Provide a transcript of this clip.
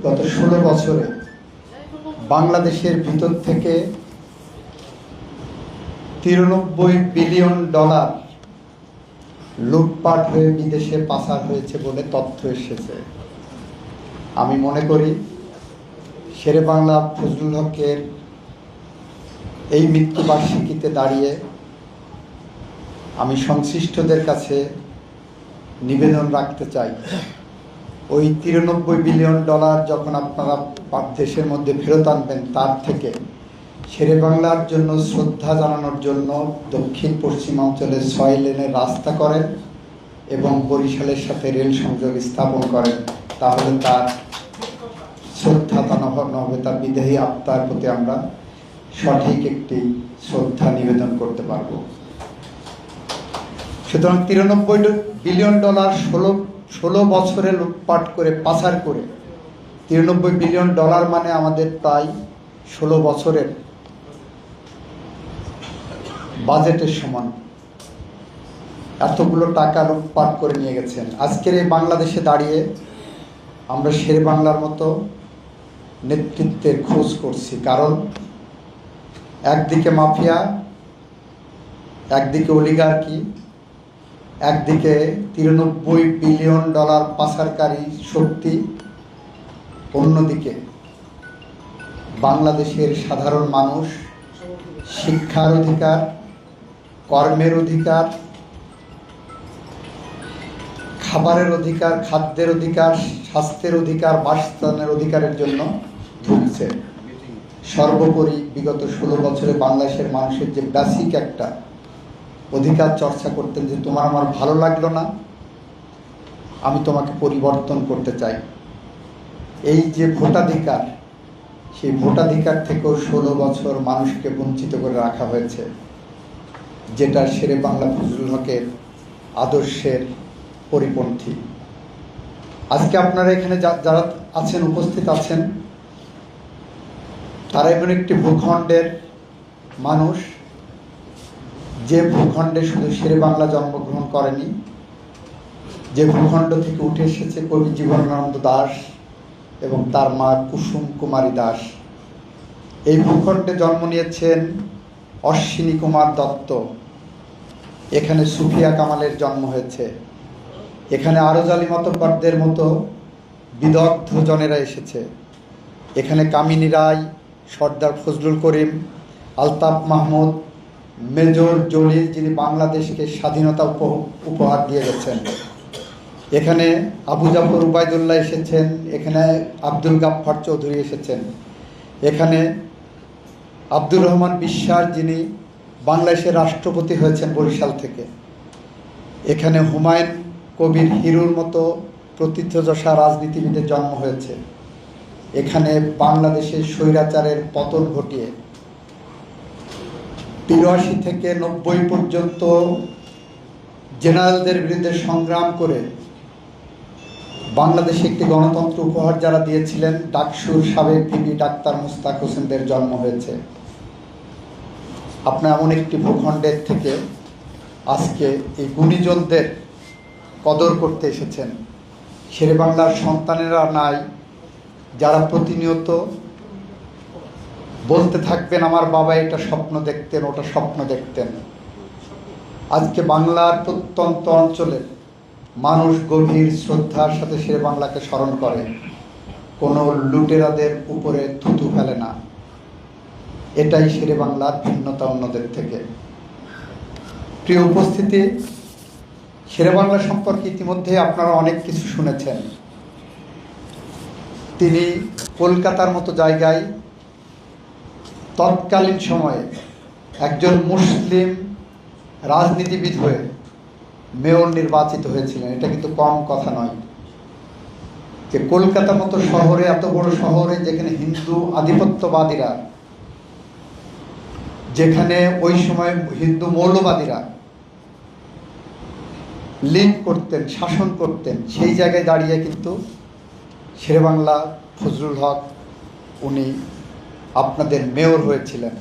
গত 16 বছরে বাংলাদেশের ভিতর থেকে 93 বিলিয়ন ডলার লুটপাট হয়ে বিদেশে পাচার হয়েছে বলে তথ্য এসেছে। আমি মনে করি শেরেবাংলা ফজলুল হকের এই মৃত্যুবার্ষিকীতে দাঁড়িয়ে আমি সংশ্লিষ্টদের কাছে নিবেদন রাখতে চাই, ওই 93 বিলিয়ন ডলার যখন আপনারা দেশের মধ্যে ফেরত আনবেন, তার থেকে শেরেবাংলার জন্য শ্রদ্ধা জানানোর জন্য দক্ষিণ পশ্চিমাঞ্চলে 6 লেনের রাস্তা করেন এবং বরিশালের সাথে রেল সংযোগ স্থাপন করেন, তাহলে তার শ্রদ্ধা জানানো হবে, তার বিদেহী আত্মার প্রতি আমরা সঠিক একটি শ্রদ্ধা নিবেদন করতে পারব। সুতরাং 93 বিলিয়ন ডলার 16 বছরে লুটপাট করে পাচার করে 93 বিলিয়ন ডলার মানে আমাদের প্রায় 16 বছরের বাজেটের সমান। এতগুলো টাকা লুটপাট করে নিয়ে গেছেন। আজকের এই বাংলাদেশে দাঁড়িয়ে আমরা শেরেবাংলার মতো নেতৃত্বের খোঁজ করছি, কারণ একদিকে মাফিয়া, একদিকে অলিগার্কি, একদিকে 93 বিলিয়ন ডলার পাচারকারী শক্তি, অন্যদিকে বাংলাদেশের সাধারণ মানুষ শিক্ষার অধিকার, কর্মের অধিকার, খাবারের অধিকার, খাদ্যের অধিকার, স্বাস্থ্যের অধিকার, বাসস্থানের অধিকারের জন্য ভুগছে। সর্বোপরি বিগত 16 বছরে বাংলাদেশের মানুষের যে বেসিক একটা অধিকার চর্চা করতেন, যে তোমার আমার ভালো লাগলো না, আমি তোমাকে পরিবর্তন করতে চাই, এই যে ভোটাধিকার, সেই ভোটাধিকার থেকেও 16 বছর মানুষকে বঞ্চিত করে রাখা হয়েছে, যেটা শেরেবাংলা ফজলুল হকের আদর্শের পরিপন্থী। আজকে আপনারা এখানে যারা আছেন, উপস্থিত আছেন, তারা এমন একটি ভূখণ্ডের মানুষ, যে ভূখণ্ডে শুধু শেরেবাংলা জন্মগ্রহণ করেনি, যে ভূখণ্ড থেকে উঠে এসেছে কবি জীবনানন্দ দাশ এবং তার মা কুসুম কুমারী দাস। এই ভূখণ্ডে জন্ম নিয়েছেন অশ্বিনী কুমার দত্ত, এখানে সুফিয়া কামালের জন্ম হয়েছে, এখানে আরজালি মাতব্বরদের মতো বিদগ্ধ জনেরা এসেছে, এখানে কামিনী রায়, সর্দার ফজলুল করিম, আলতাফ মাহমুদ, মেজর জলিল, যিনি বাংলাদেশকে স্বাধীনতা উপহার দিয়ে গেছেন, এখানে আবু জাফর উবাইদুল্লাহ এসেছেন, এখানে আব্দুল গাফফার চৌধুরী এসেছেন, এখানে আব্দুর রহমান বিশ্বাস, যিনি বাংলাদেশের রাষ্ট্রপতি হয়েছেন বরিশাল থেকে, এখানে হুমায়ুন কবির হিরুর মতো প্রথিতযশা রাজনীতিবিদের জন্ম হয়েছে, এখানে বাংলাদেশের স্বৈরাচারের পতন ঘটিয়ে 83 থেকে 90 পর্যন্ত জেনারেলদের বিরুদ্ধে সংগ্রাম করে বাংলাদেশে একটি গণতন্ত্র উপহার যারা দিয়েছিলেন, ডাকসুর সাবেক ভিপি ডাক্তার মুস্তাক হোসেনদের জন্ম হয়েছে। আপনার এমন একটি ভূখণ্ডের থেকে আজকে এই গুণীজনদের কদর করতে এসেছেন। শেরেবাংলার সন্তানেরা নাই যারা প্রতিনিয়ত বলতে থাকবেন, আমার বাবা এটা স্বপ্ন দেখতেন, ওটা স্বপ্ন দেখতেন। আজকে বাংলার প্রত্যন্ত অঞ্চলের মানুষ গভীর শ্রদ্ধার সাথে শেরেবাংলাকে স্মরণ করে, কোনো লুটেরাদের উপরে থুতু ফেলে না। এটাই শেরেবাংলার ভিন্নতা অন্যদের থেকে। প্রিয় উপস্থিতি, শেরেবাংলা সম্পর্কে ইতিমধ্যে আপনারা অনেক কিছু শুনেছেন। তিনি কলকাতার মতো জায়গায় তৎকালীন সময়ে একজন মুসলিম রাজনীতিবিদ হয়ে মেয়র নির্বাচিত হয়েছিলেন। এটা কিন্তু কম কথা নয়, যে কলকাতার মতো শহরে, এত বড় শহরে, যেখানে হিন্দু আধিপত্যবাদীরা, যেখানে ওই সময় হিন্দু মৌলবাদীরা লিড করতেন, শাসন করতেন, সেই জায়গায় দাঁড়িয়ে কিন্তু শেরেবাংলা ফজলুল হক উনি আপনাদের মেয়র হয়েছিলেন।